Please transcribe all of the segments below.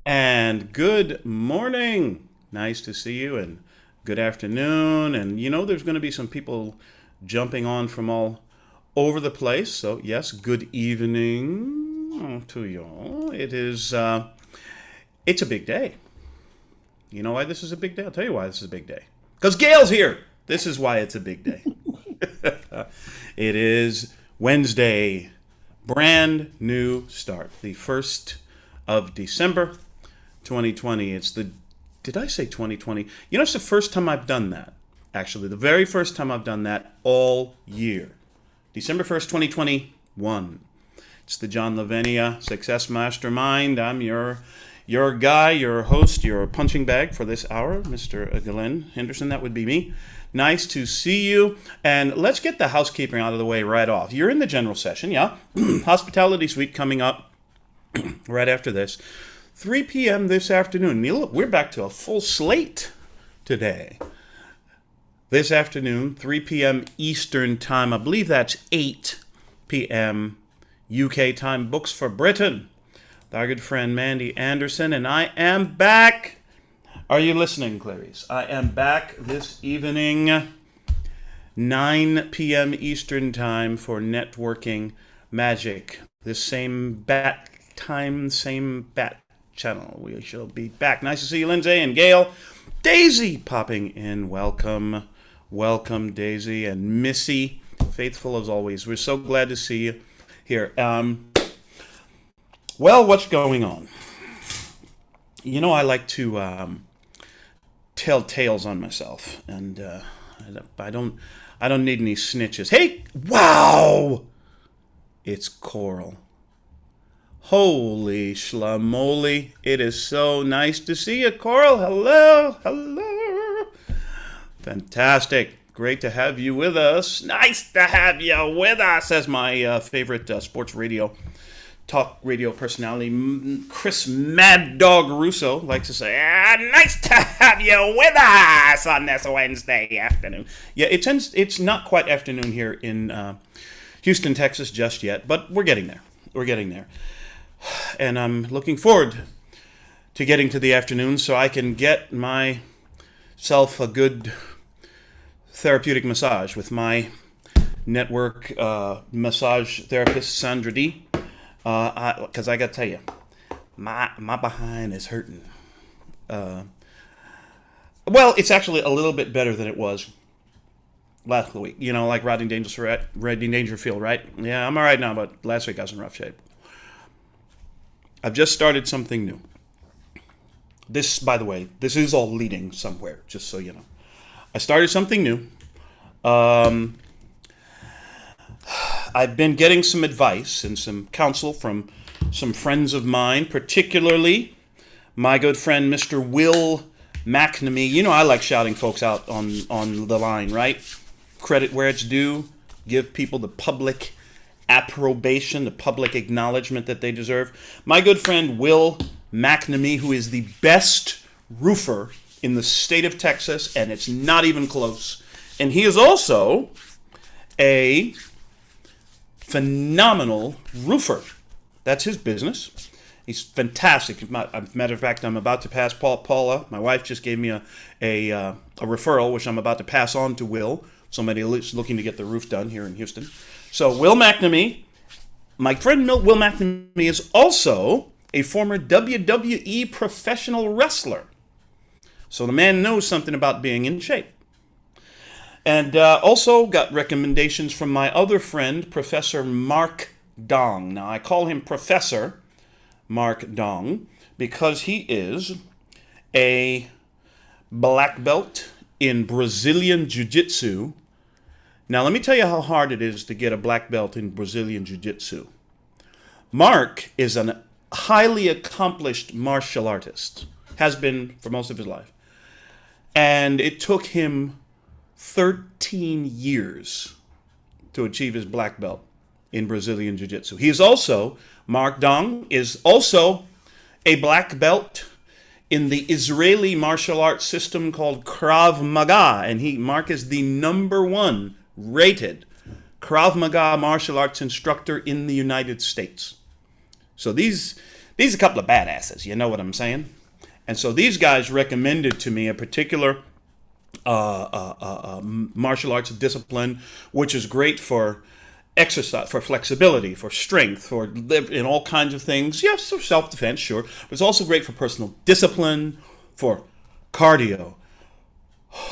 And good morning. Nice to see you, and good afternoon. And there's going to be some people jumping on from all over the place. So, yes, good evening to you all. It's a big day. You know why this is a big day? I'll tell you why this is a big day. Because Gail's here. This is why it's a big day. It is Wednesday, brand new start, the 1st of December, 2020. Did I say 2020? It's the first time I've done that, actually. The very first time I've done that all year. December 1st, 2021. It's the John Lavenia Success Mastermind. I'm your guy, your host, your punching bag for this hour, Mr. Glen Henderson. That would be me. Nice to see you. And let's get the housekeeping out of the way right off. You're in the general session, yeah? Hospitality suite coming up right after this. 3 p.m. this afternoon. Look, we're back to a full slate today. This afternoon, 3 p.m. Eastern Time. I believe that's 8 p.m. UK time. Books for Britain. Our good friend Mandy Anderson, and I am back. Are you listening, Clarice? I am back this evening, 9 p.m. Eastern Time for Networking Magic. This same bat time, same bat channel. We shall be back. Nice to see you, Lindsay and Gail. Daisy popping in. Welcome. Welcome, Daisy. And Missy, faithful as always. We're so glad to see you here. Well, what's going on? I like to tell tales on myself, and I don't need any snitches. Hey, wow! It's Coral. Holy schlamoli! It is so nice to see you, Coral. Hello, hello. Fantastic. Great to have you with us. Nice to have you with us, as my favorite sports talk radio personality, Chris Mad Dog Russo, likes to say, nice to have you with us on this Wednesday afternoon. Yeah, it's not quite afternoon here in Houston, Texas just yet, but we're getting there. We're getting there. And I'm looking forward to getting to the afternoon so I can get myself a good therapeutic massage with my network massage therapist, Sandra D. Because I gotta tell you, my behind is hurting. Well, it's actually a little bit better than it was last week. Like Rodney Dangerfield, right? Yeah, I'm all right now, but last week I was in rough shape. I've just started something new. This, by the way, this is all leading somewhere, just so you know. I started something new. I've been getting some advice and some counsel from some friends of mine, particularly my good friend Mr. Will McNamee. I like shouting folks out on the line, right? Credit where it's due. Give people the public approbation, the public acknowledgement that they deserve. My good friend Will McNamee, who is the best roofer in the state of Texas, and it's not even close. And he is also a phenomenal roofer. That's his business. He's fantastic. As a matter of fact, I'm about to pass Paula. My wife just gave me a referral, which I'm about to pass on to Will. Somebody looking to get the roof done here in Houston. So Will McNamee, my friend Will McNamee, is also a former WWE professional wrestler. So the man knows something about being in shape. And also got recommendations from my other friend, Professor Mark Dong. Now, I call him Professor Mark Dong because he is a black belt in Brazilian Jiu-Jitsu. Now, let me tell you how hard it is to get a black belt in Brazilian Jiu-Jitsu. Mark is a highly accomplished martial artist, has been for most of his life. And it took him 13 years to achieve his black belt in Brazilian Jiu-Jitsu. Mark Dong is also a black belt in the Israeli martial arts system called Krav Maga. And Mark is the #1 rated Krav Maga martial arts instructor in the United States. So these These are a couple of badasses, you know what I'm saying? And so these guys recommended to me a particular martial arts discipline, which is great for exercise, for flexibility, for strength, for in all kinds of things. Yes, for self-defense, sure. But it's also great for personal discipline, for cardio.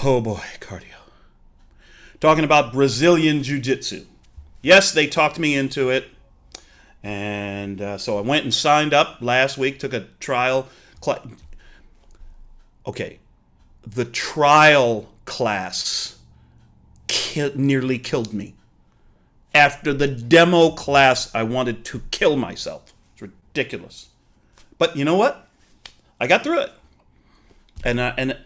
Oh boy, cardio. Talking about Brazilian Jiu-Jitsu. Yes, they talked me into it. And so I went and signed up last week, took a trial class. Okay, the trial class nearly killed me. After the demo class, I wanted to kill myself. It's ridiculous. But you know what? I got through it. And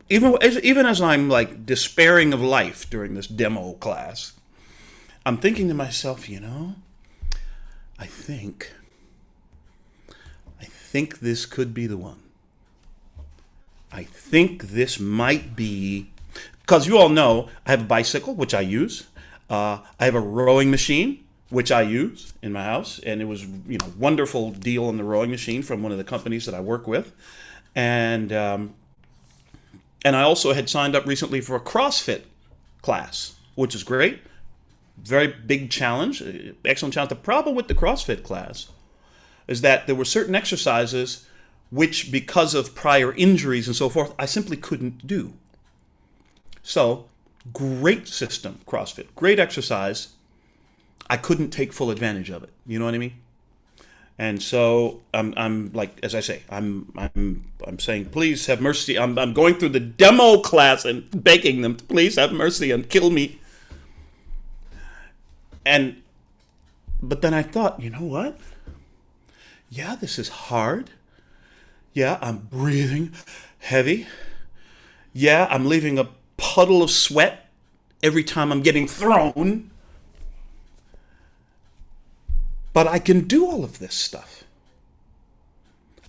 even as I'm like despairing of life during this demo class, I'm thinking to myself, I think this could be the one. I think this might be, because you all know I have a bicycle, which I use. I have a rowing machine, which I use in my house. And it was, wonderful deal on the rowing machine from one of the companies that I work with. And I also had signed up recently for a CrossFit class, which is great. Very big challenge, excellent challenge. The problem with the CrossFit class is that there were certain exercises which, because of prior injuries and so forth, I simply couldn't do. So, great system, CrossFit, great exercise. I couldn't take full advantage of it. You know what I mean? And so I'm like, as I say, I'm saying, please have mercy. I'm going through the demo class and begging them to please have mercy and kill me. But then I thought, you know what? Yeah, this is hard. Yeah, I'm breathing heavy. Yeah, I'm leaving a puddle of sweat every time I'm getting thrown. But I can do all of this stuff.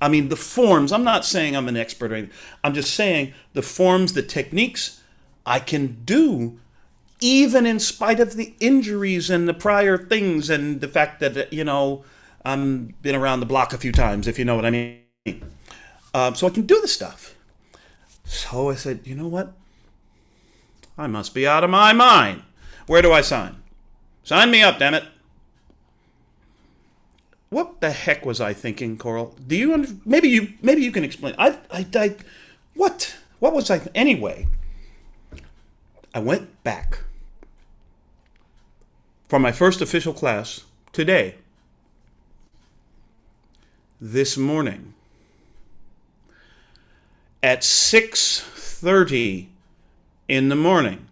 I mean, the forms, I'm not saying I'm an expert or anything. I'm just saying the forms, the techniques, I can do even in spite of the injuries and the prior things and the fact that, I've been around the block a few times, if you know what I mean. So I can do the stuff. So I said, you know what? I must be out of my mind. Where do I sign? Sign me up, damn it. What the heck was I thinking, Coral? Do you maybe you can explain. What was I anyway? I went back for my first official class today. This morning at 6:30 in the morning.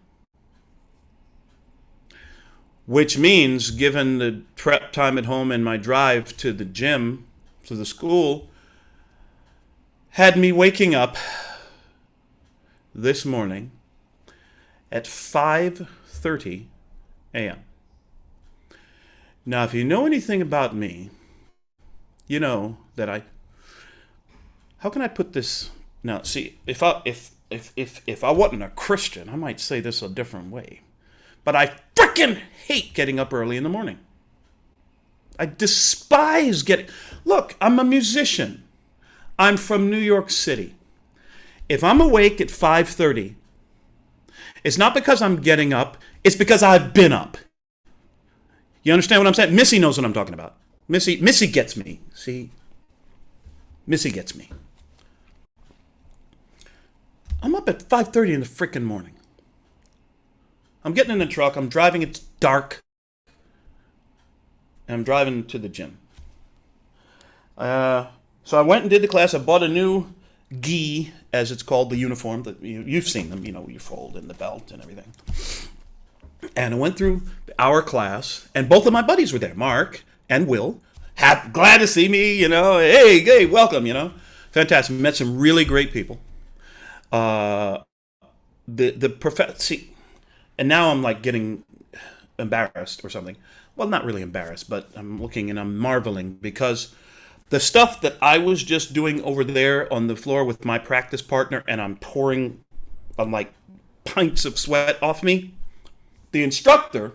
Which means, given the prep time at home and my drive to the gym, to the school, had me waking up this morning at 5:30 a.m. Now, if you know anything about me, you know that how can I put this? Now, see, if I wasn't a Christian, I might say this a different way. But I frickin' hate getting up early in the morning. I despise Look, I'm a musician. I'm from New York City. If I'm awake at 5:30, it's not because I'm getting up. It's because I've been up. You understand what I'm saying? Missy knows what I'm talking about. Missy gets me. See? Missy gets me. I'm up at 5:30 in the frickin' morning. I'm getting in the truck. I'm driving. It's dark. And I'm driving to the gym. So I went and did the class. I bought a new gi, as it's called, the uniform. That you've seen them. You fold in the belt and everything. And I went through our class, and both of my buddies were there, Mark and Will. Glad to see me. Hey, welcome. Fantastic. Met some really great people. See. And now I'm like getting embarrassed or something. Well, not really embarrassed, but I'm looking and I'm marveling because the stuff that I was just doing over there on the floor with my practice partner, and I'm pouring like pints of sweat off me, the instructor,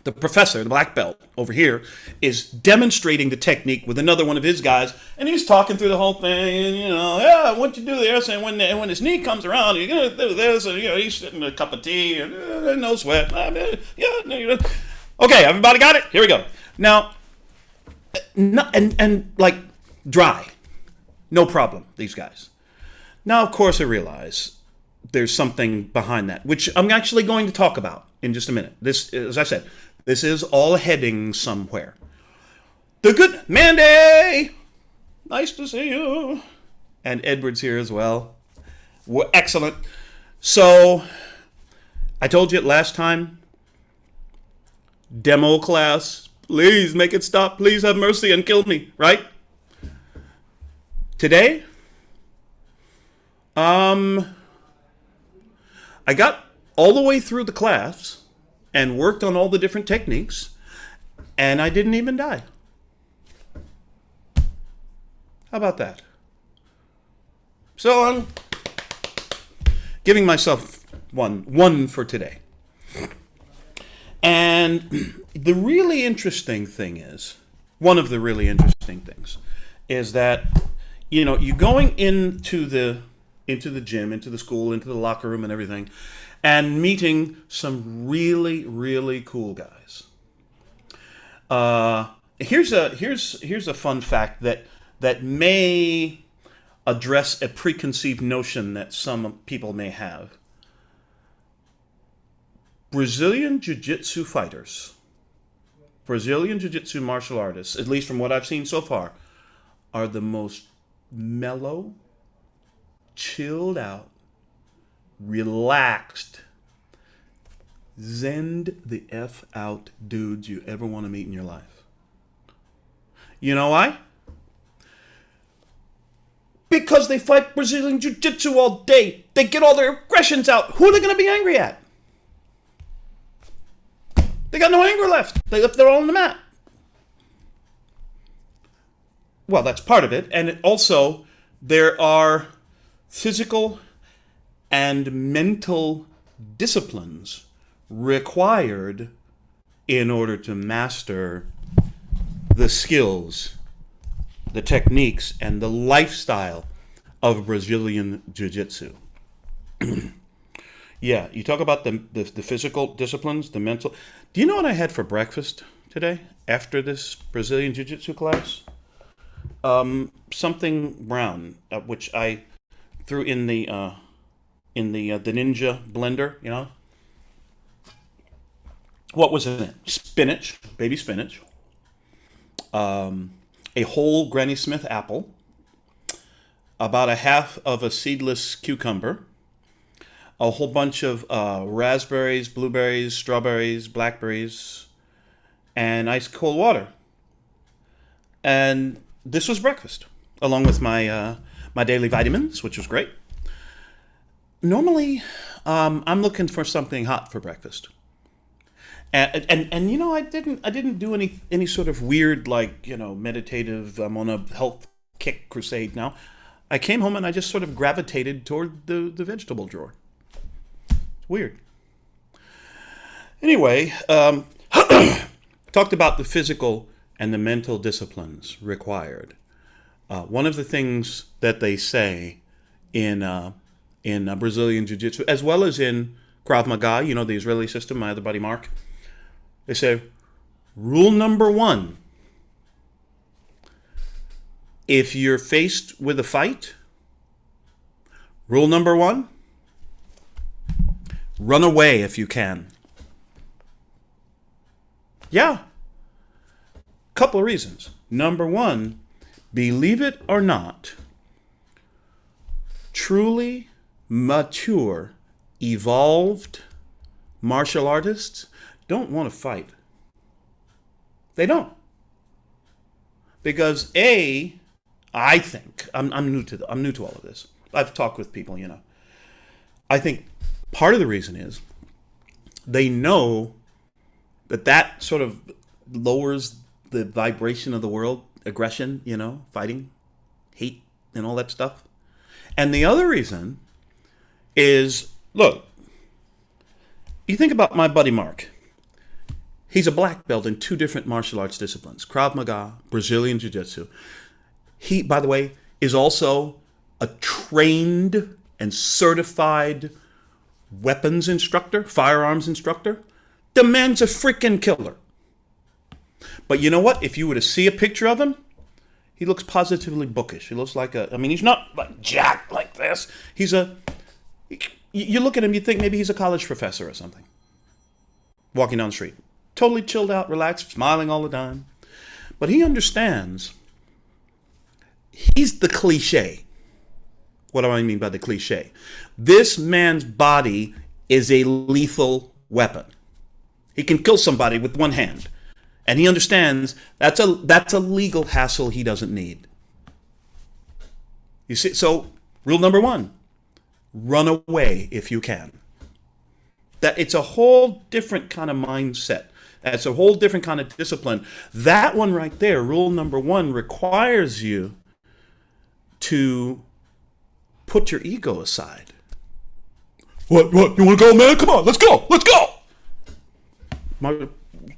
The professor, the black belt over here, is demonstrating the technique with another one of his guys, and he's talking through the whole thing. And, yeah, what you do there, saying when his knee comes around, you're gonna do this, and he's sitting a cup of tea, and no sweat. Okay, everybody got it? Here we go. Now, and like dry, no problem. These guys. Now, of course, I realize there's something behind that, which I'm actually going to talk about in just a minute. This, as I said, this is all heading somewhere. The good Mandy, nice to see you, and Edward's here as well. Excellent. So, I told you it last time. Demo class, please make it stop. Please have mercy and kill me. Right? Today, I got all the way through the class and worked on all the different techniques, and I didn't even die. How about that? So I'm giving myself one for today. And the really interesting thing is, one of the really interesting things is that, you're going into the gym, into the school, into the locker room and everything, and meeting some really, really cool guys. Here's a fun fact that may address a preconceived notion that some people may have. Brazilian Jiu-Jitsu fighters, Brazilian Jiu-Jitsu martial artists, at least from what I've seen so far, are the most mellow, chilled out, relaxed, zened the F out dudes you ever want to meet in your life. You know why? Because they fight Brazilian Jiu-Jitsu all day. They get all their aggressions out. Who are they going to be angry at? They got no anger left. They're all on the mat. Well, that's part of it. And also, there are physical and mental disciplines required in order to master the skills, the techniques, and the lifestyle of Brazilian Jiu-Jitsu. Yeah, you talk about the physical disciplines, the mental. Do you know what I had for breakfast today after this Brazilian Jiu-Jitsu class? Something brown, which I threw in the Ninja blender. What was in it? Spinach, baby spinach. A whole Granny Smith apple. About a half of a seedless cucumber. A whole bunch of raspberries, blueberries, strawberries, blackberries, and ice cold water. And this was breakfast, along with my daily vitamins, which was great. Normally, I'm looking for something hot for breakfast, and I didn't do any sort of weird meditative. I'm on a health kick crusade now. I came home and I just sort of gravitated toward the vegetable drawer. Weird. Anyway, talked about the physical and the mental disciplines required. One of the things that they say in Brazilian Jiu-Jitsu, as well as in Krav Maga, the Israeli system, my other buddy Mark, they say, rule number 1, if you're faced with a fight, rule number 1, run away if you can. Yeah. Couple of reasons. Number 1, believe it or not, truly mature, evolved martial artists don't want to fight. They don't. Because I think I'm new to all of this. I've talked with people, I think part of the reason is they know that sort of lowers the vibration of the world, aggression, fighting, hate, and all that stuff. And the other reason is, look, you think about my buddy Mark. He's a black belt in 2 different martial arts disciplines, Krav Maga, Brazilian Jiu-Jitsu. He, by the way, is also a trained and certified weapons instructor, firearms instructor. The man's a freaking killer. But you know what? If you were to see a picture of him, he looks positively bookish. He looks like he's not like jacked like this. You look at him, you think maybe he's a college professor or something. Walking down the street. Totally chilled out, relaxed, smiling all the time. But he understands. He's the cliche. What do I mean by the cliche? This man's body is a lethal weapon. He can kill somebody with one hand. And he understands that's a legal hassle he doesn't need. You see, so rule number 1, run away if you can. That it's a whole different kind of mindset. That's a whole different kind of discipline. That one right there, rule number 1, requires you to put your ego aside. What? You want to go, man? Come on, let's go.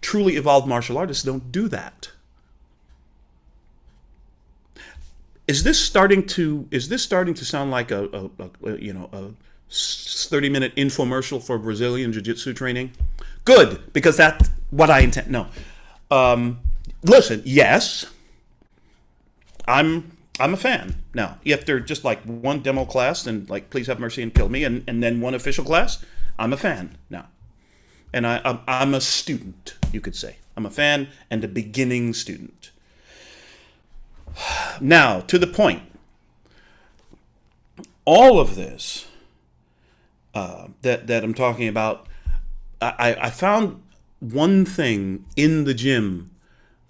Truly evolved martial artists don't do that. Is this starting to sound like a 30-minute infomercial for Brazilian Jiu-Jitsu training? Good, because that's what I intend. No. Listen, yes, I'm a fan. Now, after just like one demo class and like please have mercy and kill me and then one official class, I'm a fan now. And I'm a student, you could say. I'm a fan and a beginning student. Now, to the point. All of this that I'm talking about, I found one thing in the gym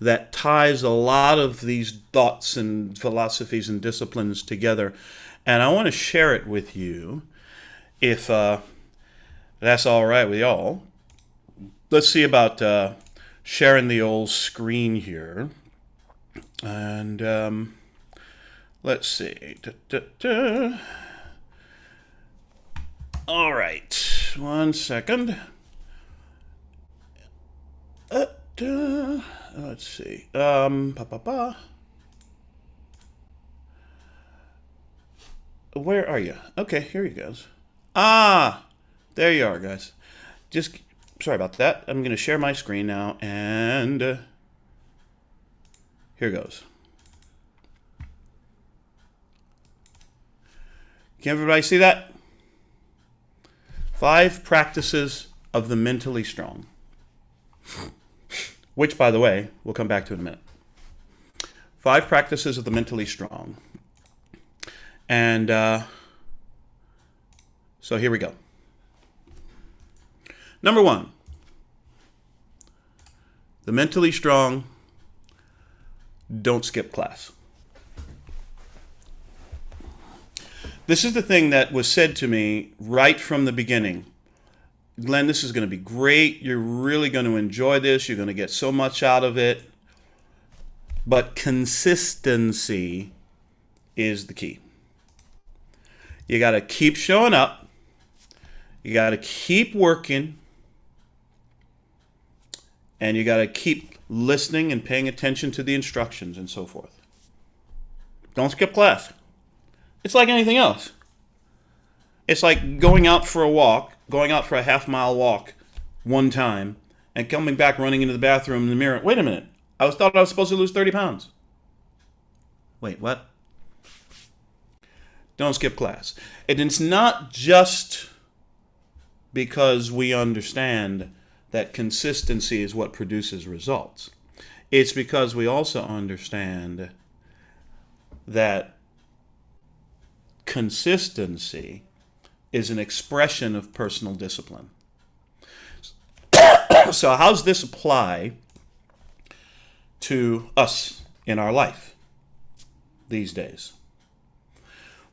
that ties a lot of these thoughts and philosophies and disciplines together. And I want to share it with you, if that's all right with y'all. Let's see about sharing the old screen here. And let's see. All right. 1 second. Let's see. Where are you? Okay, here he goes. There you are, guys. Just sorry about that. I'm going to share my screen now, and here goes. Can everybody see that? 5 practices of the mentally strong. Which, by the way, we'll come back to in a minute. 5 practices of the mentally strong. And so here we go. Number 1, the mentally strong don't skip class. This is the thing that was said to me right from the beginning. Glenn, this is going to be great. You're really going to enjoy this. You're going to get so much out of it. But consistency is the key. You got to keep showing up. You got to keep working. And you got to keep listening and paying attention to the instructions and so forth. Don't skip class. It's like anything else. It's like going out for a half-mile walk one time and coming back running into the bathroom in the mirror. Wait a minute. Thought I was supposed to lose 30 pounds. Wait, what? Don't skip class. And it's not just because we understand that consistency is what produces results. It's because we also understand that consistency is an expression of personal discipline. So how does this apply to us in our life these days?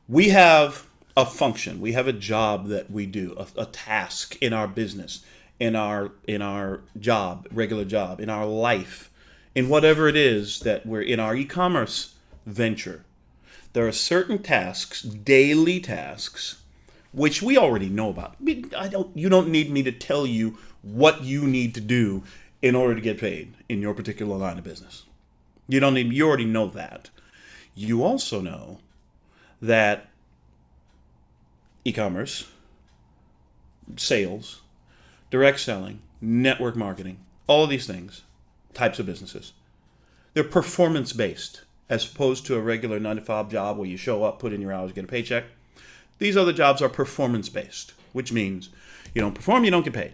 We have a function, we have a job that we do, a task in our business, in our job, regular job, in our life, in whatever it is that we're in our e-commerce venture. There are certain tasks, daily tasks, which we already know about. You don't need me to tell you what you need to do in order to get paid in your particular line of business. You already know that. You also know that e-commerce, sales, direct selling, network marketing, all of these things, types of businesses, they're performance-based as opposed to a regular 9-to-5 job where you show up, put in your hours, get a paycheck. These other jobs are performance-based, which means you don't perform, you don't get paid.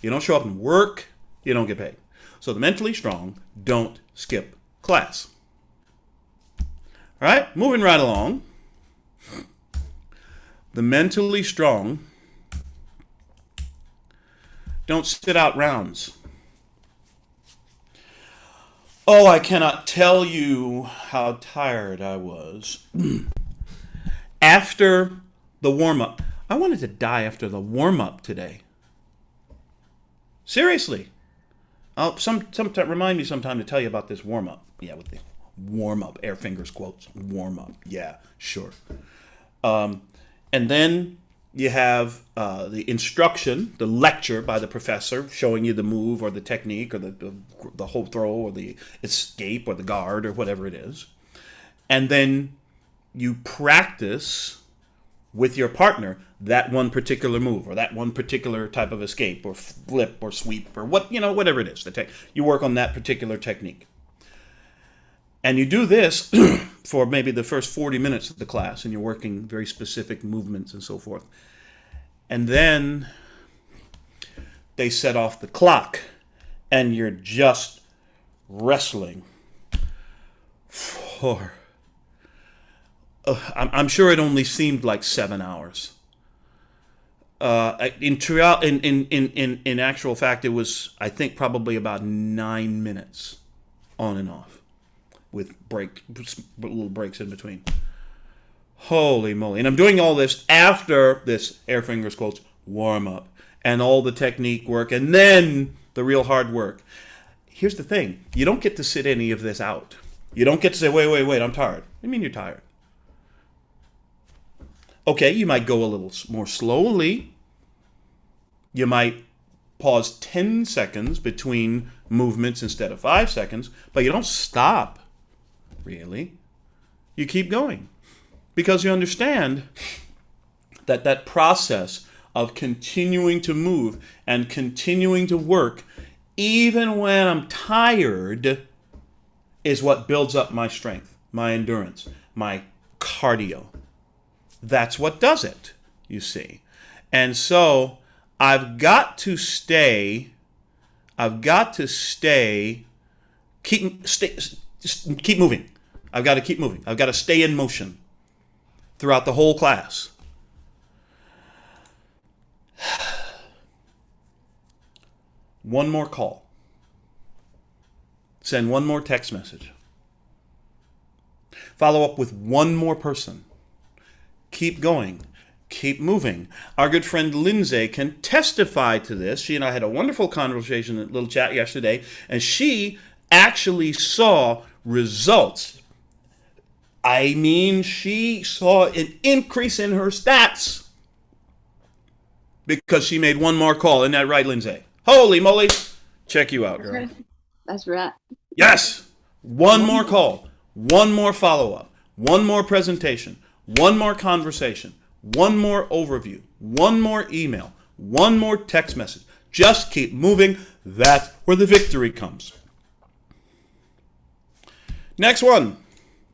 You don't show up and work, you don't get paid. So the mentally strong don't skip class. All right, moving right along. The mentally strong don't sit out rounds. Oh, I cannot tell you how tired I was after the warm-up. I wanted to die after the warm-up today. Seriously. Remind me sometime to tell you about this warm-up. Yeah, with the warm-up, air fingers quotes, warm-up. Yeah, sure. And then you have the instruction, the lecture by the professor showing you the move or the technique or the whole throw or the escape or the guard or whatever it is. And then you practice with your partner that one particular move or that one particular type of escape or flip or sweep or whatever it is. You work on that particular technique. And you do this for maybe the first 40 minutes of the class, and you're working very specific movements and so forth. And then they set off the clock, and you're just wrestling for... I'm sure it only seemed like 7 hours. In actual fact, it was, I think, probably about 9 minutes on and off, with little breaks in between. Holy moly. And I'm doing all this after this, air fingers quotes, warm up and all the technique work and then the real hard work. Here's the thing. You don't get to sit any of this out. You don't get to say, wait, I'm tired. What do you mean you're tired? Okay, you might go a little more slowly. You might pause 10 seconds between movements instead of 5 seconds, but you don't stop, really. You keep going because you understand that process of continuing to move and continuing to work, even when I'm tired, is what builds up my strength, my endurance, my cardio. That's what does it, you see. And so I've got to stay, keep moving. I've got to keep moving. I've got to stay in motion throughout the whole class. One more call. Send one more text message. Follow up with one more person. Keep going. Keep moving. Our good friend Lindsay can testify to this. She and I had a wonderful conversation, a little chat yesterday, and she actually saw results. I mean, she saw an increase in her stats because she made one more call. Isn't that right, Lindsay? Holy moly. Check you out, girl. That's right. Yes. One more call. One more follow-up. One more presentation. One more conversation. One more overview. One more email. One more text message. Just keep moving. That's where the victory comes. Next one.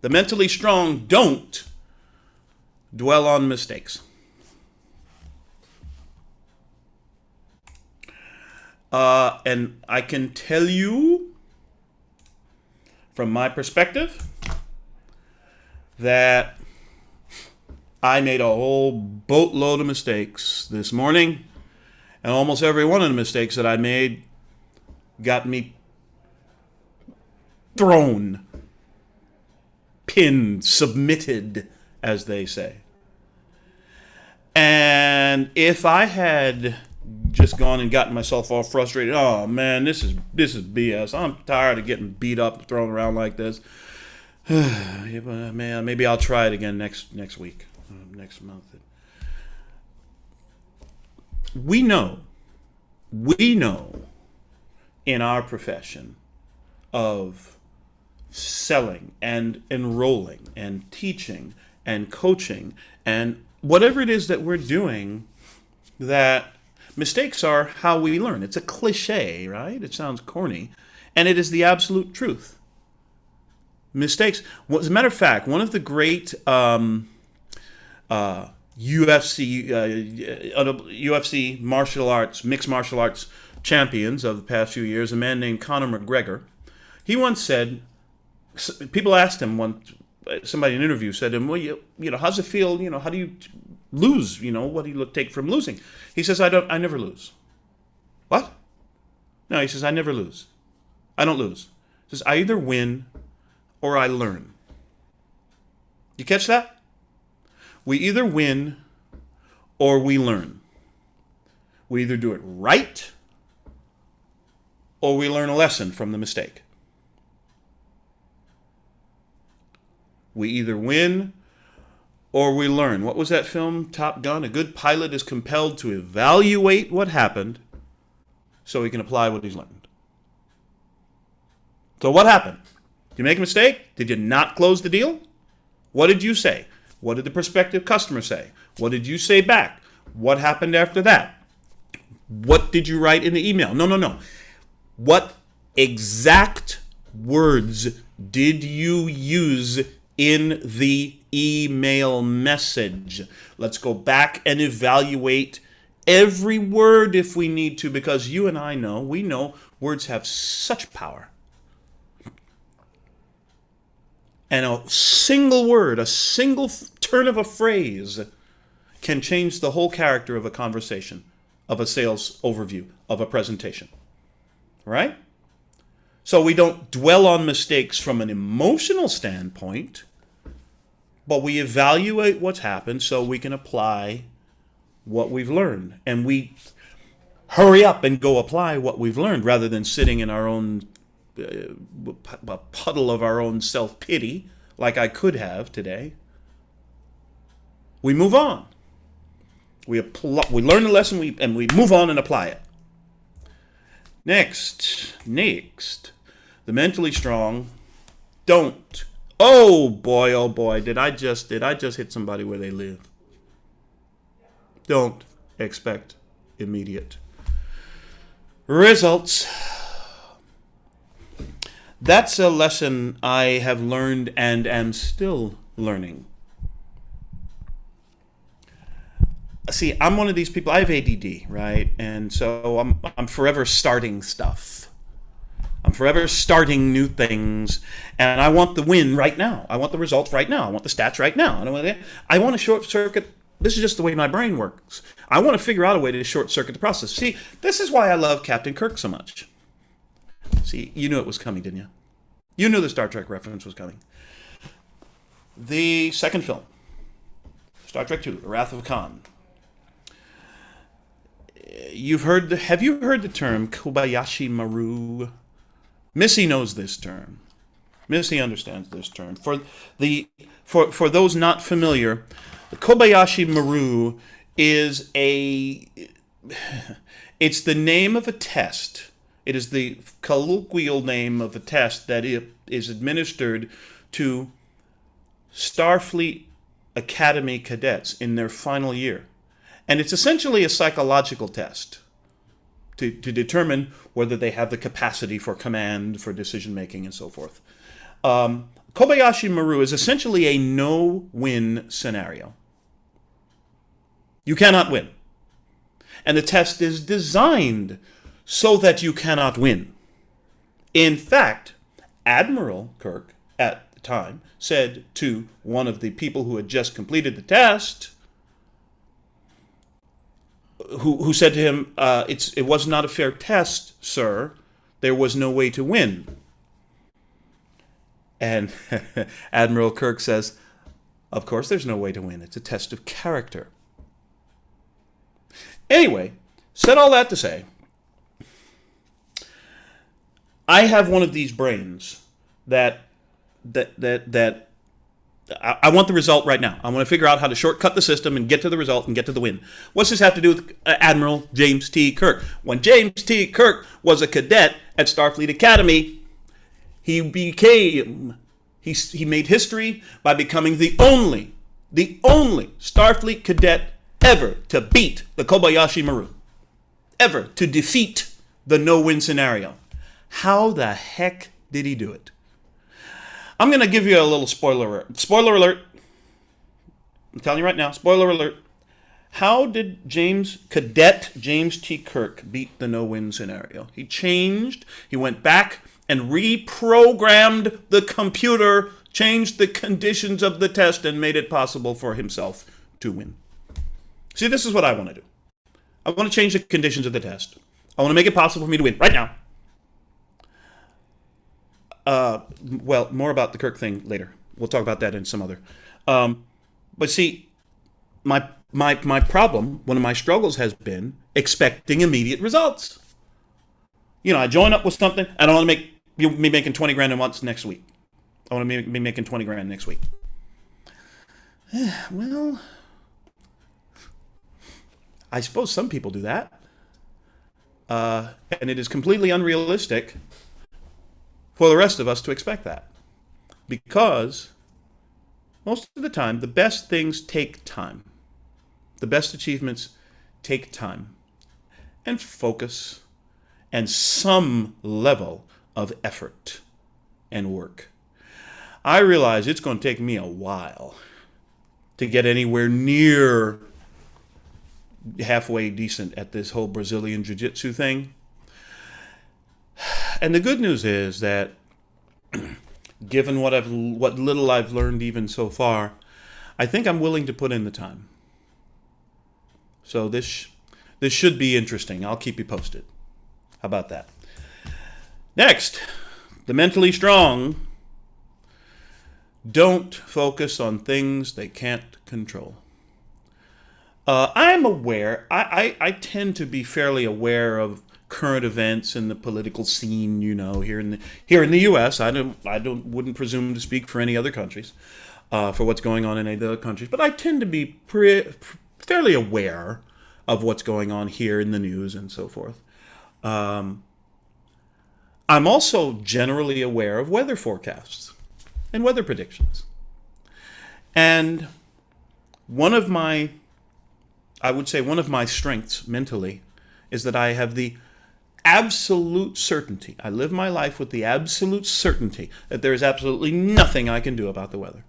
The mentally strong don't dwell on mistakes. And I can tell you from my perspective that I made a whole boatload of mistakes this morning, and almost every one of the mistakes that I made got me thrown, pinned, submitted, as they say. And if I had just gone and gotten myself all frustrated, oh man, this is BS. I'm tired of getting beat up, thrown around like this. Yeah, but man, maybe I'll try it again next week, next month. We know in our profession of selling and enrolling and teaching and coaching and whatever it is that we're doing, that mistakes are how we learn. It's a cliche, right? It sounds corny, and it is the absolute truth. Mistakes. Well, as a matter of fact, one of the great UFC martial arts, mixed martial arts champions of the past few years, a man named Conor McGregor, he once said, people asked him once, somebody in an interview said to him, well, you know, how's it feel? You know, how do you lose? You know, what do you take from losing? He says, I never lose. What? No, he says, I never lose. I don't lose. He says, I either win or I learn. You catch that? We either win or we learn. We either do it right or we learn a lesson from the mistake. We either win or we learn. What was that film, Top Gun? A good pilot is compelled to evaluate what happened so he can apply what he's learned. So what happened? Did you make a mistake? Did you not close the deal? What did you say? What did the prospective customer say? What did you say back? What happened after that? What did you write in the email? No. What exact words did you use in the email message? Let's go back and evaluate every word if we need to, because you and I know, we know words have such power. And a single word, a single turn of a phrase can change the whole character of a conversation, of a sales overview, of a presentation. Right? So we don't dwell on mistakes from an emotional standpoint, but we evaluate what's happened so we can apply what we've learned. And we hurry up and go apply what we've learned rather than sitting in our own a puddle of our own self-pity like I could have today. We move on. We learn the lesson and we move on and apply it. Next, the mentally strong don't. Oh boy, did I just hit somebody where they live. Don't expect immediate results. That's a lesson I have learned and am still learning. See, I'm one of these people. I have ADD, right? And so I'm forever starting stuff. I'm forever starting new things, and I want the win right now. I want the results right now. I want the stats right now. I want to short circuit. This is just the way my brain works. I want to figure out a way to short circuit the process. See, this is why I love Captain Kirk so much. See, you knew it was coming, didn't you? You knew the Star Trek reference was coming. The second film, Star Trek II, The Wrath of Khan. Have you heard the term Kobayashi Maru? Missy knows this term. Missy understands this term. For those not familiar, the Kobayashi Maru is it's the name of a test. It is the colloquial name of a test that is administered to Starfleet Academy cadets in their final year. And it's essentially a psychological test to determine whether they have the capacity for command, for decision-making, and so forth. Kobayashi Maru is essentially a no-win scenario. You cannot win. And the test is designed so that you cannot win. In fact, Admiral Kirk, at the time, said to one of the people who had just completed the test, who said to him, it was not a fair test, sir. There was no way to win. And Admiral Kirk says, of course there's no way to win. It's a test of character. Anyway, said all that to say, I have one of these brains that I want the result right now. I want to figure out how to shortcut the system and get to the result and get to the win. What's this have to do with Admiral James T. Kirk? When James T. Kirk was a cadet at Starfleet Academy, he made history by becoming the only Starfleet cadet ever to beat the Kobayashi Maru, ever to defeat the no-win scenario. How the heck did he do it? I'm going to give you a little spoiler alert. Spoiler alert. I'm telling you right now, spoiler alert. How did Cadet James T. Kirk beat the no-win scenario? He went back and reprogrammed the computer, changed the conditions of the test, and made it possible for himself to win. See, this is what I want to do. I want to change the conditions of the test. I want to make it possible for me to win right now. Well, more about the Kirk thing later. We'll talk about that in some other. But see, my problem, one of my struggles has been expecting immediate results. You know, I join up with something, and I want to be making 20 grand a month next week. I want to be making 20 grand next week. Well, I suppose some people do that. And it is completely unrealistic for the rest of us to expect that. Because most of the time, the best things take time. The best achievements take time and focus and some level of effort and work. I realize it's going to take me a while to get anywhere near halfway decent at this whole Brazilian Jiu-Jitsu thing. And the good news is that, given what little I've learned even so far, I think I'm willing to put in the time. So this should be interesting. I'll keep you posted. How about that? Next, the mentally strong don't focus on things they can't control. I'm aware. I tend to be fairly aware of current events in the political scene, you know, here in the U.S. I wouldn't presume to speak for any other countries, for what's going on in any other countries, but I tend to be fairly aware of what's going on here in the news and so forth. I'm also generally aware of weather forecasts and weather predictions, and one of my strengths mentally is that I have the absolute certainty. I live my life with the absolute certainty that there is absolutely nothing I can do about the weather.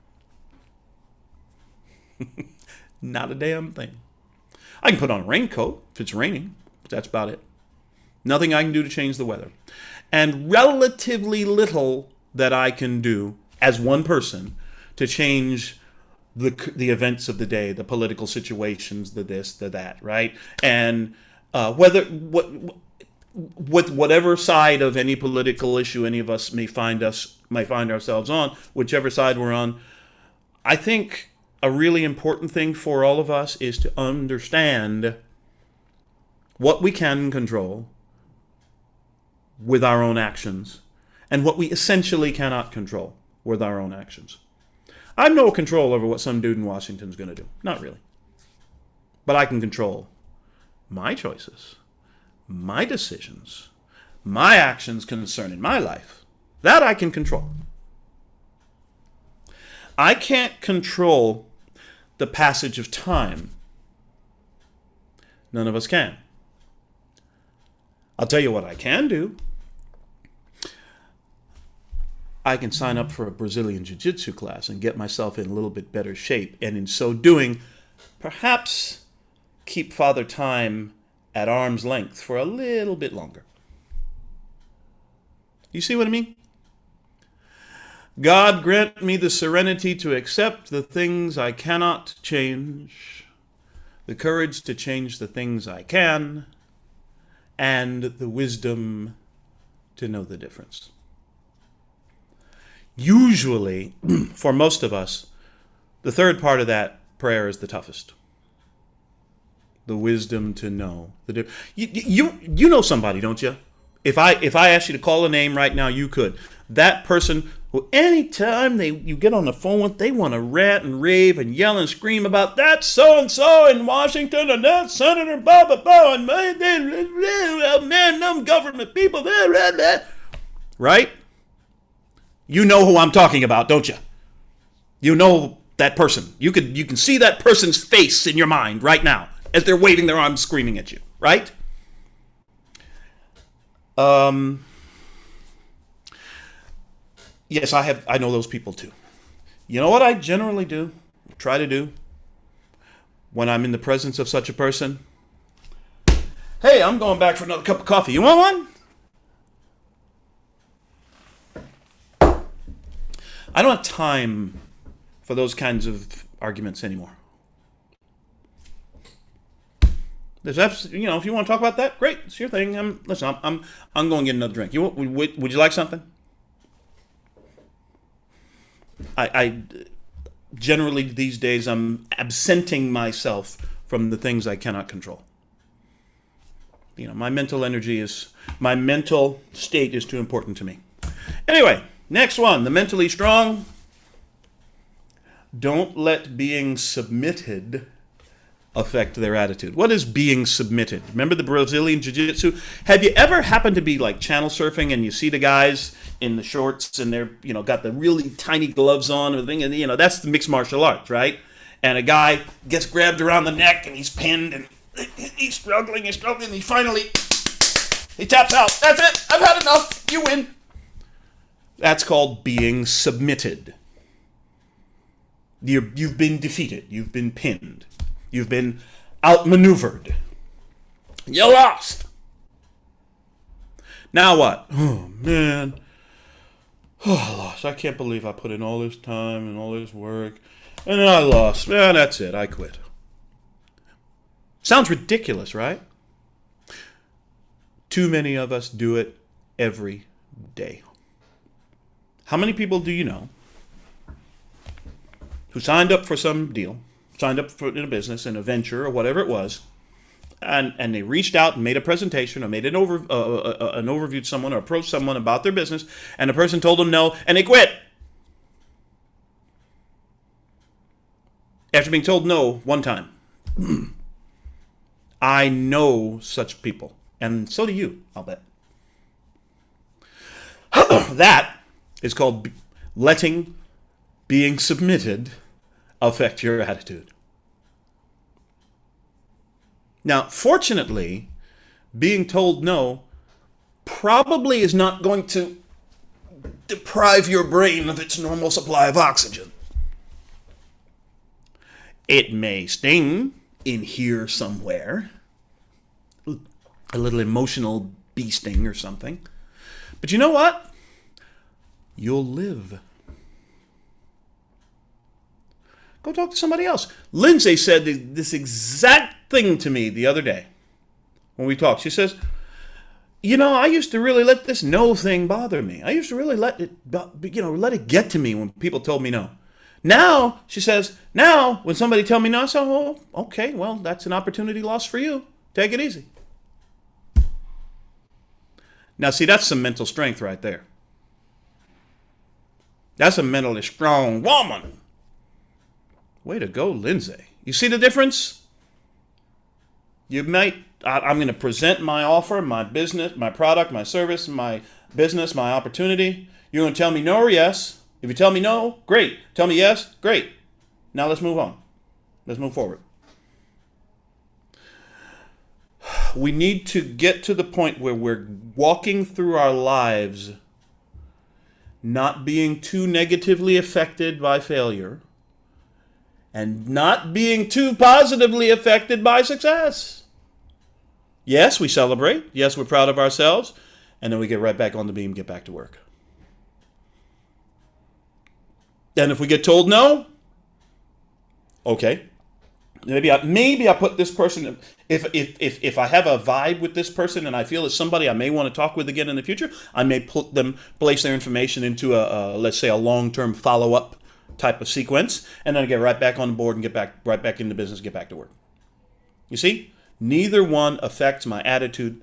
Not a damn thing. I can put on a raincoat if it's raining, but that's about it. Nothing I can do to change the weather. And relatively little that I can do as one person to change the events of the day, the political situations, the this, the that, right? And with whatever side of any political issue any of us may find ourselves on, whichever side we're on, I think a really important thing for all of us is to understand what we can control with our own actions and what we essentially cannot control with our own actions. I have no control over what some dude in Washington is going to do. Not really. But I can control my choices, my decisions, my actions concerning my life. That I can control. I can't control the passage of time. None of us can. I'll tell you what I can do. I can sign up for a Brazilian Jiu-Jitsu class and get myself in a little bit better shape, and in so doing, perhaps keep Father Time at arm's length for a little bit longer. You see what I mean? God grant me the serenity to accept the things I cannot change, the courage to change the things I can, and the wisdom to know the difference. Usually, for most of us, the third part of that prayer is the toughest. The wisdom to know the difference. You know somebody, don't you? If I asked you to call a name right now, you could. That person who anytime you get on the phone with, they want to rant and rave and yell and scream about that so-and-so in Washington and that Senator blah, blah, blah, and man, them government people, blah, blah, blah. Right? You know who I'm talking about, don't you? You know that person. You can see that person's face in your mind right now as they're waving their arms screaming at you, right? Yes, I know those people too. You know what I generally try to do when I'm in the presence of such a person? Hey, I'm going back for another cup of coffee. You want one? I don't have time for those kinds of arguments anymore. There's absolutely, if you want to talk about that, great, it's your thing. I'm going to get another drink. Would you like something? I generally these days I'm absenting myself from the things I cannot control. My mental state is too important to me. Anyway, next one, the mentally strong. Don't let being submitted affect their attitude. What is being submitted? Remember the Brazilian Jiu-Jitsu? Have you ever happened to be like channel surfing and you see the guys in the shorts and they're, got the really tiny gloves on and thing, and that's the mixed martial arts, right? And a guy gets grabbed around the neck and he's pinned and he's struggling, he finally taps out. That's it. I've had enough. You win. That's called being submitted. You've been defeated. You've been pinned. You've been outmaneuvered. You lost. Now what? Oh, man. Oh, I lost. I can't believe I put in all this time and all this work. And then I lost. Man, that's it. I quit. Sounds ridiculous, right? Too many of us do it every day. How many people do you know who signed up for some deal, signed up in a business, in a venture, or whatever it was, and they reached out and made a presentation or made an overview to someone or approached someone about their business, and the person told them no, and they quit. After being told no one time. I know such people, and so do you, I'll bet. That is called letting being submitted affect your attitude. Now, fortunately, being told no probably is not going to deprive your brain of its normal supply of oxygen. It may sting in here somewhere, a little emotional bee sting or something. But you know what? You'll live. Go talk to somebody else. Lindsay said this exact thing to me the other day when we talked. She says, I used to really let this no thing bother me. I used to really let it get to me when people told me no. Now, she says, when somebody tell me no, I say, oh, okay, well, that's an opportunity lost for you. Take it easy. Now, see, that's some mental strength right there. That's a mentally strong woman. Way to go, Lindsay. You see the difference? I'm going to present my offer, my business, my product, my service, my business, my opportunity. You're going to tell me no or yes. If you tell me no, great. Tell me yes, great. Now let's move on. Let's move forward. We need to get to the point where we're walking through our lives not being too negatively affected by failure and not being too positively affected by success. Yes, we celebrate. Yes, we're proud of ourselves. And then we get right back on the beam, get back to work. And if we get told no, okay. Maybe I put this person, if I have a vibe with this person and I feel it's somebody I may want to talk with again in the future, I may place their information into let's say a long-term follow-up type of sequence, and then I get right back on the board and get back right back into business, get back to work. You see, neither one affects my attitude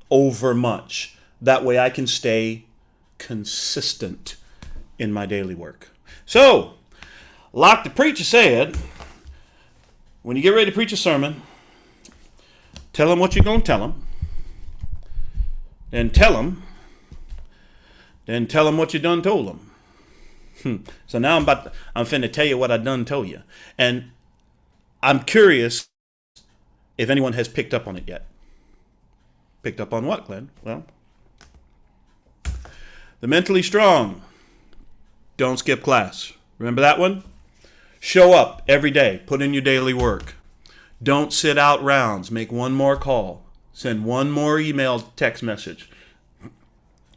over much. That way I can stay consistent in my daily work. So, like the preacher said, when you get ready to preach a sermon, tell them what you're going to tell them. Then tell them what you done told them. So now I'm finna tell you what I done told you. And I'm curious if anyone has picked up on it yet. Picked up on what, Glenn? Well, the mentally strong don't skip class. Remember that one? Show up every day. Put in your daily work. Don't sit out rounds. Make one more call. Send one more email, text message.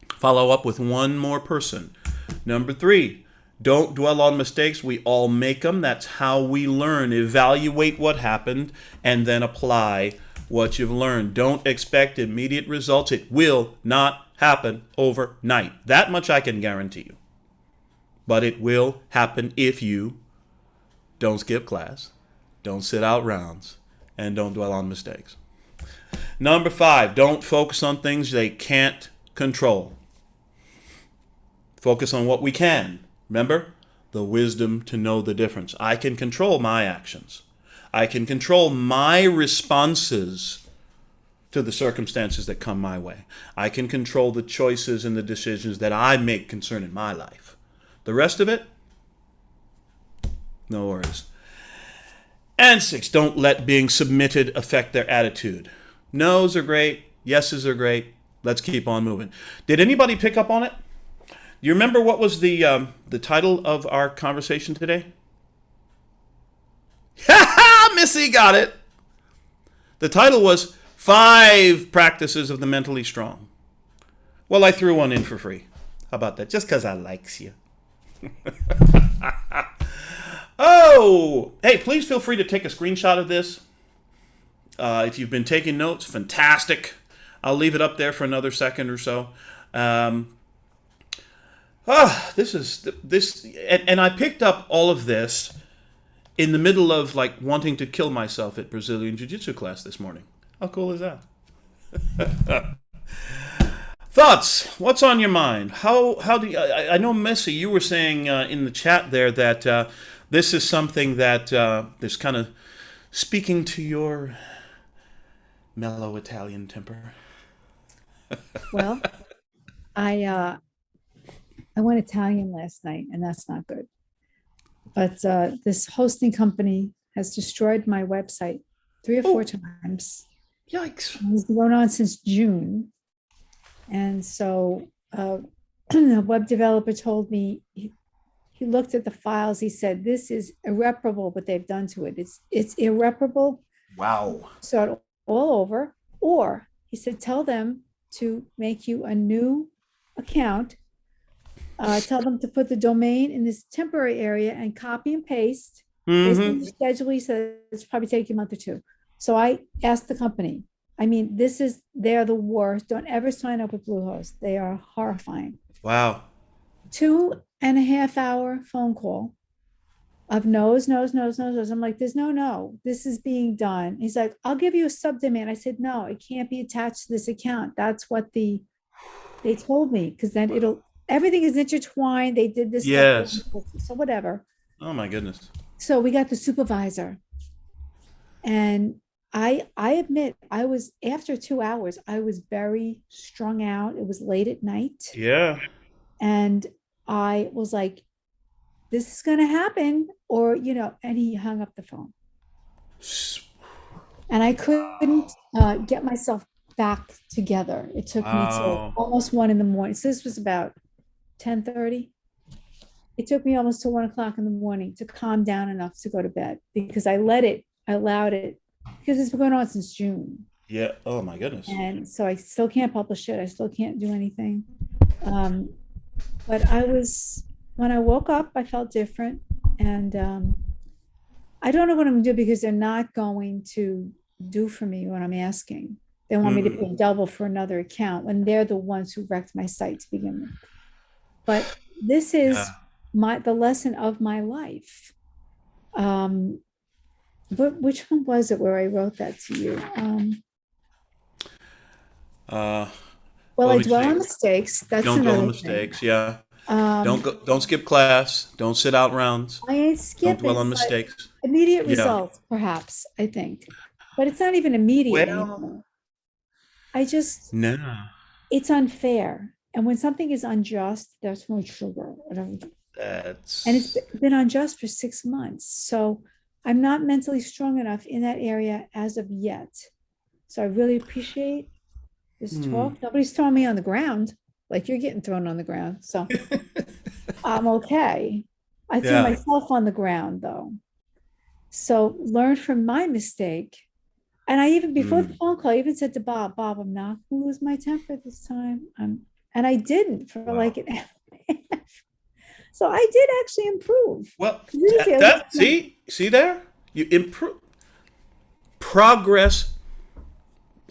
Follow up with one more person. Number 3, don't dwell on mistakes. We all make them. That's how we learn. Evaluate what happened and then apply what you've learned. Don't expect immediate results. It will not happen overnight. That much I can guarantee you. But it will happen if you don't skip class, don't sit out rounds, and don't dwell on mistakes. Number 5, don't focus on things they can't control. Focus on what we can. Remember, the wisdom to know the difference. I can control my actions. I can control my responses to the circumstances that come my way. I can control the choices and the decisions that I make concerning my life. The rest of it, no worries. And 6, don't let being submitted affect their attitude. No's are great. Yeses are great. Let's keep on moving. Did anybody pick up on it? Do you remember what was the title of our conversation today? Missy got it. The title was 5 Practices of the Mentally Strong. Well, I threw one in for free. How about that? Just because I likes you. Oh, hey, please feel free to take a screenshot of this. If you've been taking notes, fantastic. I'll leave it up there for another second or so. This, and I picked up all of this in the middle of like wanting to kill myself at Brazilian Jiu-Jitsu class this morning. How cool is that? Thoughts? What's on your mind? How do you, I know, Missy, you were saying in the chat there that this is something that is kind of speaking to your mellow Italian temper. Well, I went Italian last night, and that's not good. But this hosting company has destroyed my website 3 or 4 times. Yikes. It's been going on since June. And so the web developer told me, he looked at the files. He said, this is irreparable what they've done to it. It's irreparable. Wow. Start all over. Or he said, tell them to make you a new account. Tell them to put the domain in this temporary area and copy and paste. Based on the schedule, he said it's probably take you a month or 2. So I asked the company, I mean, they're the worst. Don't ever sign up with Bluehost. They are horrifying. Wow. 2.5 hour phone call of no's. I'm like, there's no. This is being done. He's like, I'll give you a subdomain. I said, no, it can't be attached to this account. That's what they told me, because then everything is intertwined. They did this. Yes. So whatever. Oh my goodness. So we got the supervisor, and I admit I was, after 2 hours, I was very strung out. It was late at night. Yeah. And I was like, this is going to happen, or, and he hung up the phone. And I couldn't get myself back together. It took me to almost 1 a.m. So this was about 10:30. It took me almost to 1 o'clock in the morning to calm down enough to go to bed, because I allowed it, because it's been going on since June. Yeah. Oh my goodness. And so I still can't publish it. I still can't do anything. But when I woke up, I felt different. And I don't know what I'm going to do, because they're not going to do for me what I'm asking. They want me to pay double for another account when they're the ones who wrecked my site to begin with. But this is the lesson of my life. But which one was it where I wrote that to you? Well, I dwell on mistakes. That's don't dwell another on mistakes. thing. Yeah. Um, Don't skip class. Don't sit out rounds. I ain't Don't dwell skipping, on but mistakes. immediate Yeah. results, perhaps, I think. But it's not even immediate Well, anymore. I just, no. it's unfair. And when something is unjust, that's my trigger. And it's That's been unjust for 6 months. So I'm not mentally strong enough in that area as of yet. So I really appreciate this hmm. talk. Nobody's throwing me on the ground like you're getting thrown on the ground. So I'm okay. I threw Yeah. myself on the ground though. So learn from my mistake. And I even before the Mm. phone call, I even said to Bob, Bob, I'm not gonna lose my temper this time. And I didn't for Wow. like an hour. So I did actually improve. Well, Usually I lose that see there, you improve progress.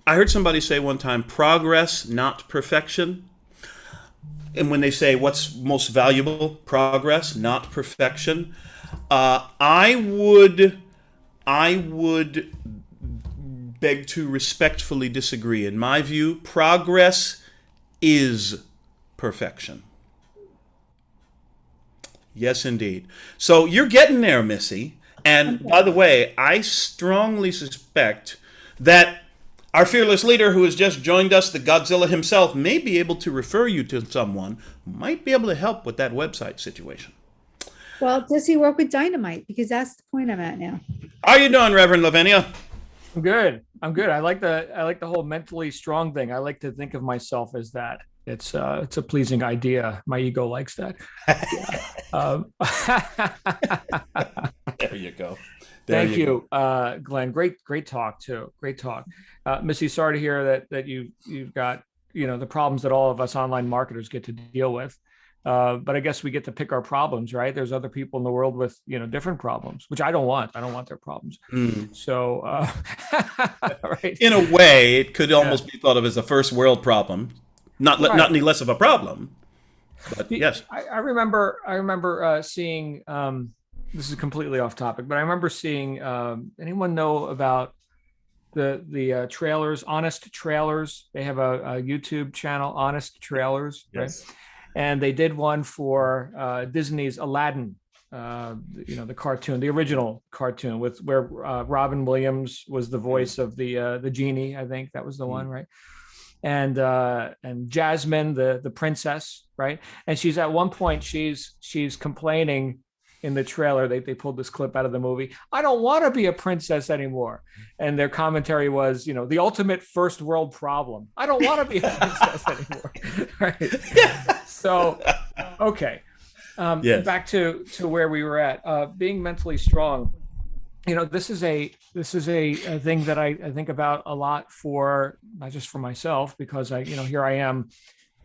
I heard somebody say one time, progress, not perfection. And when they say what's most valuable, progress, not perfection, I would beg to respectfully disagree. In my view, progress is perfection. Yes, indeed. So you're getting there, Missy. I'm And by the getting way, I strongly suspect that our fearless leader who has just joined us, the Godzilla himself, may be able to refer you to someone who might be able to help with that website situation. well, does he work with dynamite? Because that's the point I'm at now. How are you doing, Reverend Lavinia? I'm good. I'm good. I like the whole mentally strong thing. I like to think of myself as that. It's a pleasing idea. My ego likes that. Yeah. There you go. There Thank you go. you, Glenn. Great talk too. Great talk. Missy, sorry to hear that you've got the problems that all of us online marketers get to deal with. But I guess we get to pick our problems, right? There's other people in the world with different problems, which I don't want. I don't want their problems. Mm. So, right. In a way, it could Yeah. almost be thought of as a first world problem. Not Right. any less of a problem, but yes. I remember seeing. This is completely off topic, but I remember seeing. Anyone know about the trailers? Honest Trailers. They have a YouTube channel, Honest Trailers, right? Yes. And they did one for Disney's Aladdin. The cartoon, the original cartoon, with where Robin Williams was the voice of the genie. I think that was the one, right? And Jasmine, the princess, right? And she's at one point she's complaining in the trailer. They pulled this clip out of the movie. I don't want to be a princess anymore. And their commentary was, the ultimate first world problem. I don't want to be a princess anymore. Right. So, okay. Yes. Back to where we were at. Being mentally strong. This is a thing that I think about a lot, for not just for myself, because here I am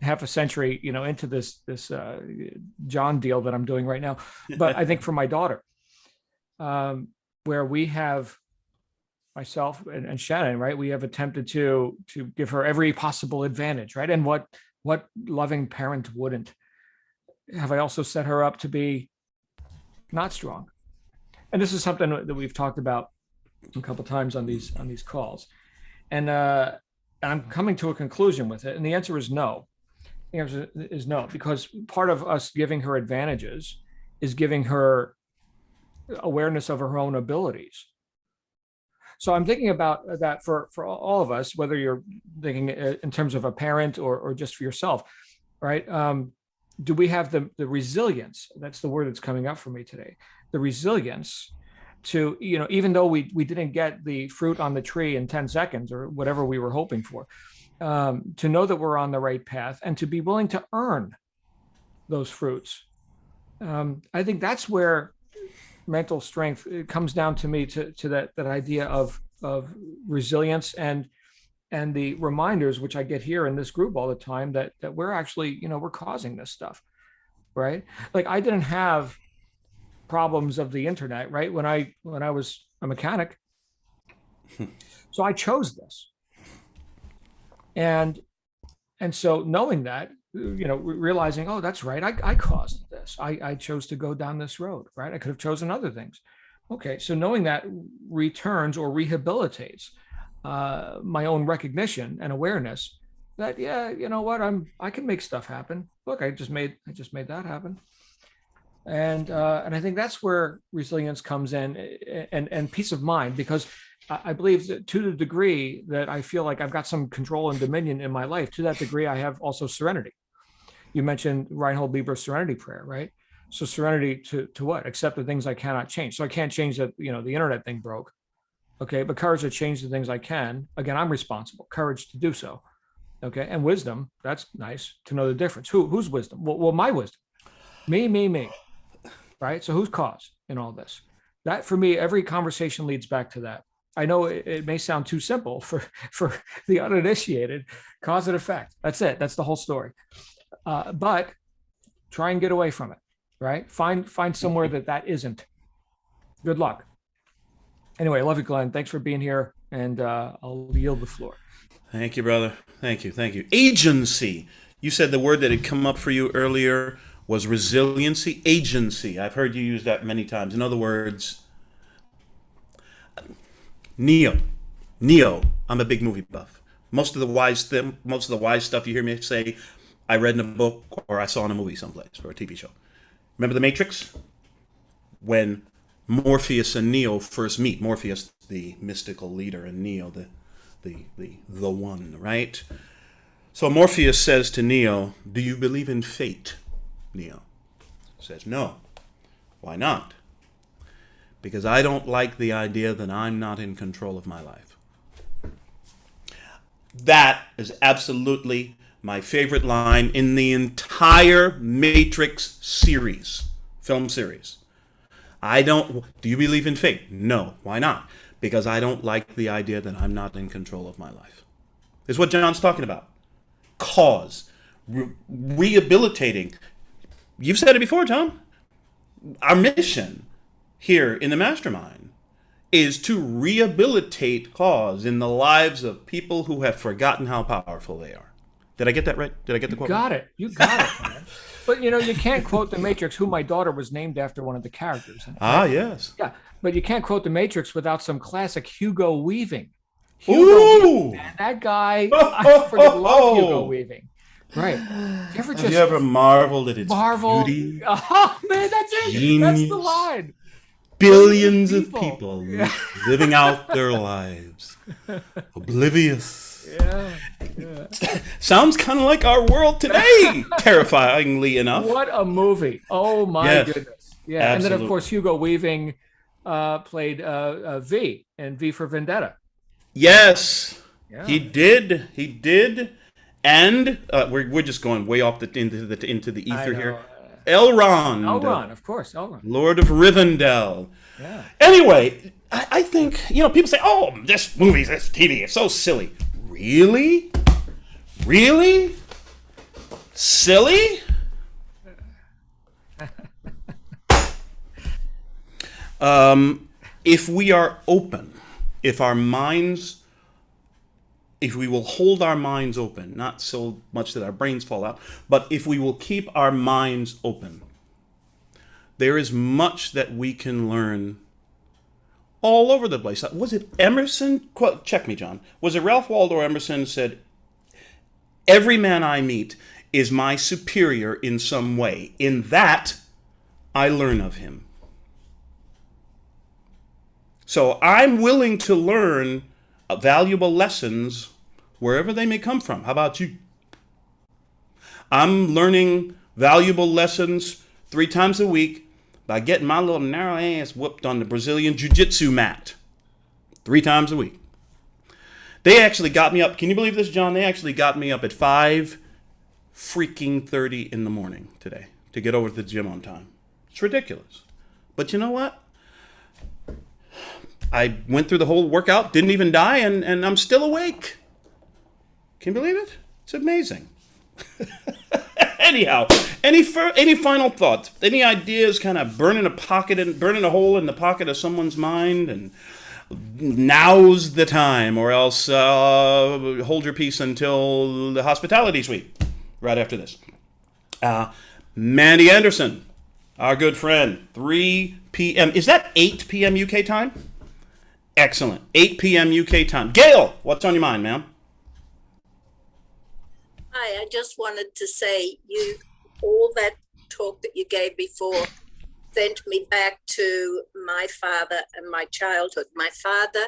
half a century into this John deal that I'm doing right now, but I think for my daughter, where we have myself and Shannon, right, we have attempted to give her every possible advantage, right? And what loving parent wouldn't? Have I also set her up to be not strong? And this is something that we've talked about a couple of times on these calls, and I'm coming to a conclusion with it. And the answer is no. The answer is no, because part of us giving her advantages is giving her awareness of her own abilities. So I'm thinking about that for all of us, whether you're thinking in terms of a parent or just for yourself, right? Do we have the resilience? That's the word that's coming up for me today. The resilience to, even though we didn't get the fruit on the tree in 10 seconds or whatever we were hoping for, to know that we're on the right path and to be willing to earn those fruits. I think that's where mental strength, it comes down to me, to that idea of resilience and the reminders, which I get here in this group all the time, that we're actually, we're causing this stuff, right? Like, I didn't have problems of the internet, right? When I was a mechanic. So I chose this. And so knowing that, realizing, oh, that's right, I caused this. I chose to go down this road, right? I could have chosen other things. Okay, so knowing that returns or rehabilitates my own recognition and awareness that, yeah, you know what, I can make stuff happen. Look, I just made that happen. And I think that's where resilience comes in, and peace of mind, because I believe that to the degree that I feel like I've got some control and dominion in my life, to that degree, I have also serenity. You mentioned Reinhold Niebuhr's serenity prayer, right? So serenity to what? Accept the things I cannot change. So I can't change that, the internet thing broke. Okay. But courage to change the things I can. Again, I'm responsible. Courage to do so. Okay. And wisdom, that's nice to know the difference. Whose wisdom? Well, my wisdom. Me. Right. So whose cause in all this? That, for me, every conversation leads back to that. I know it may sound too simple for the uninitiated. Cause and effect. That's it. That's the whole story. But try and get away from it. Right. Find somewhere that isn't. Good luck. Anyway, I love you, Glenn. Thanks for being here, and I'll yield the floor. Thank you, brother. Thank you. Agency. You said the word that had come up for you earlier was resiliency. Agency. I've heard you use that many times. In other words, Neo. I'm a big movie buff. Most of the wise stuff you hear me say, I read in a book or I saw in a movie someplace or a TV show. Remember The Matrix? When Morpheus and Neo first meet. Morpheus, the mystical leader, and Neo, the one, right? So Morpheus says to Neo, "Do you believe in fate?" Neo says, "No." "Why not?" "Because I don't like the idea that I'm not in control of my life." That is absolutely my favorite line in the entire Matrix series, film series. Do you believe in fate? No. Why not? Because I don't like the idea that I'm not in control of my life. This is what John's talking about. Cause. Rehabilitating. You've said it before, Tom. Our mission here in the Mastermind is to rehabilitate cause in the lives of people who have forgotten how powerful they are. Did I get that right? Did I get the quote? You got it, man. But you can't quote The Matrix, who my daughter was named after one of the characters. Ah, yes. Yeah, but you can't quote The Matrix without some classic Hugo Weaving. Ooh! Man, that guy, I freaking love Hugo Weaving. Right. Have you ever marveled at its beauty? Oh, man, that's it. Genius. That's the line. Billions of people living out their lives, oblivious. Yeah. Sounds kind of like our world today, terrifyingly enough. What a movie. Oh, my goodness. Yeah. Absolutely. And then, of course, Hugo Weaving played V in V for Vendetta. Yes. Yeah. He did. And we're just going way off into the ether here. Elrond, of course, Elrond. Lord of Rivendell. Yeah. Anyway, I think, people say, "Oh, this TV is so silly." Really? Silly? If we are open, if we will hold our minds open, not so much that our brains fall out, but if we will keep our minds open, there is much that we can learn all over the place. Was it Emerson? Check me, John. Was it Ralph Waldo Emerson said, "Every man I meet is my superior in some way. In that, I learn of him." So I'm willing to learn valuable lessons wherever they may come from. How about you? I'm learning valuable lessons 3 times a week by getting my little narrow ass whooped on the Brazilian jiu-jitsu mat 3 times a week. They actually got me up. Can you believe this, John? They actually got me up at 5:30 in the morning today to get over to the gym on time. It's ridiculous. But you know what? I went through the whole workout, didn't even die, and I'm still awake. Can you believe it? It's amazing. Anyhow, any final thoughts? Any ideas kind of burning a hole in the pocket of someone's mind? And now's the time, or else hold your peace until the hospitality suite right after this. Mandy Anderson, our good friend, 3 p.m. Is that 8 p.m. UK time? Excellent. 8 p.m. UK time. Gail, what's on your mind, ma'am? Hi, I just wanted to say all that talk that you gave before sent me back to my father and my childhood. My father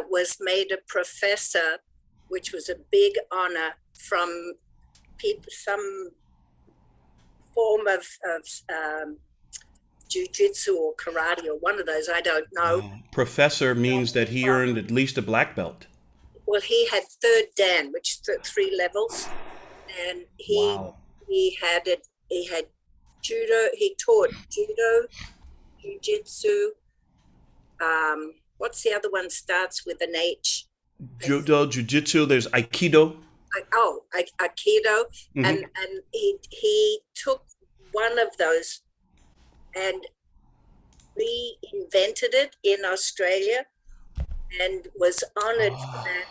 was made a professor, which was a big honor from some form of jiu-jitsu or karate or one of those, I don't know. Professor means that he earned at least a black belt. Well, he had third Dan, which is 3 levels, and Wow. he had judo. He taught judo, jiu-jitsu. What's the other one? Starts with an H. Judo, jiu-jitsu. There's aikido. Aikido, and he took one of those and reinvented it in Australia, and was honored for that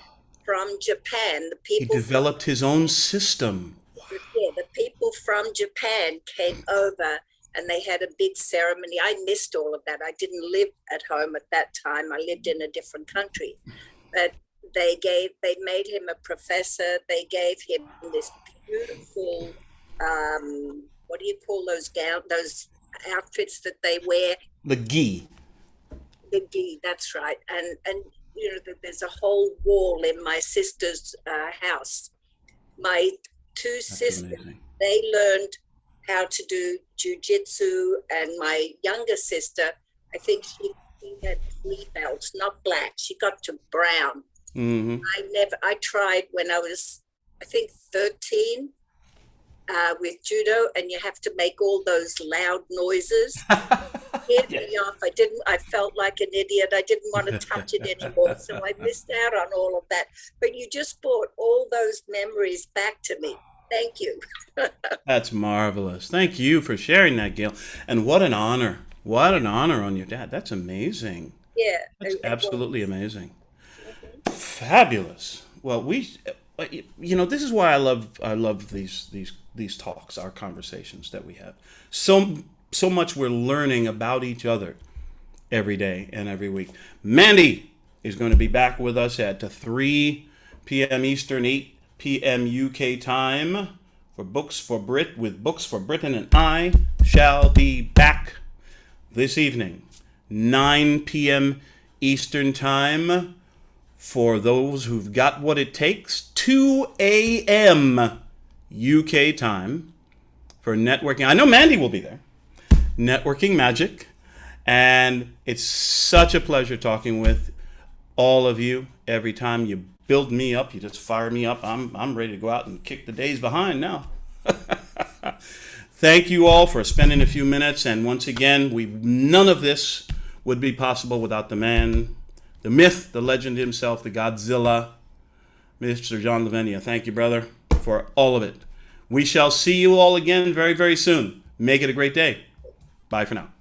from Japan. The He people developed his own system. the people from Japan came over and they had a big ceremony. I missed all of that. I didn't live at home at that time. I lived in a different country. But they made him a professor. They gave him this beautiful, what do you call those outfits that they wear? The gi. The gi, that's right. And there's a whole wall in my sister's house. My 2 sisters, amazing. they learned how to do jiu-jitsu, and my younger sister, I think she had 3 belts, not black. She got to brown. Mm-hmm. I tried when I was, I think, 13 with judo, and you have to make all those loud noises. It hit me off. I felt like an idiot. I didn't want to touch it anymore. So I missed out on all of that. But you just brought all those memories back to me. Thank you. That's marvelous. Thank you for sharing that, Gail. And what an honor. What an honor on your dad. That's amazing. Yeah. That's absolutely amazing. Fabulous. Well, this is why I love these talks, our conversations that we have. So much we're learning about each other every day and every week. Mandy is going to be back with us at 3 p.m. Eastern, 8 p.m. UK time for Books for Brit with Books for Britain, and I shall be back this evening, 9 p.m. Eastern time, for those who've got what it takes, 2 a.m. UK time for networking. I know Mandy will be there. Networking Magic. And it's such a pleasure talking with all of you. Every time you build me up, you just fire me up. I'm ready to go out and kick the days behind now. Thank you all for spending a few minutes. And once again, none of this would be possible without the man, the myth, the legend himself, the Godzilla, Mr. John Lavenia. Thank you, brother, for all of it. We shall see you all again very, very soon. Make it a great day. Bye for now.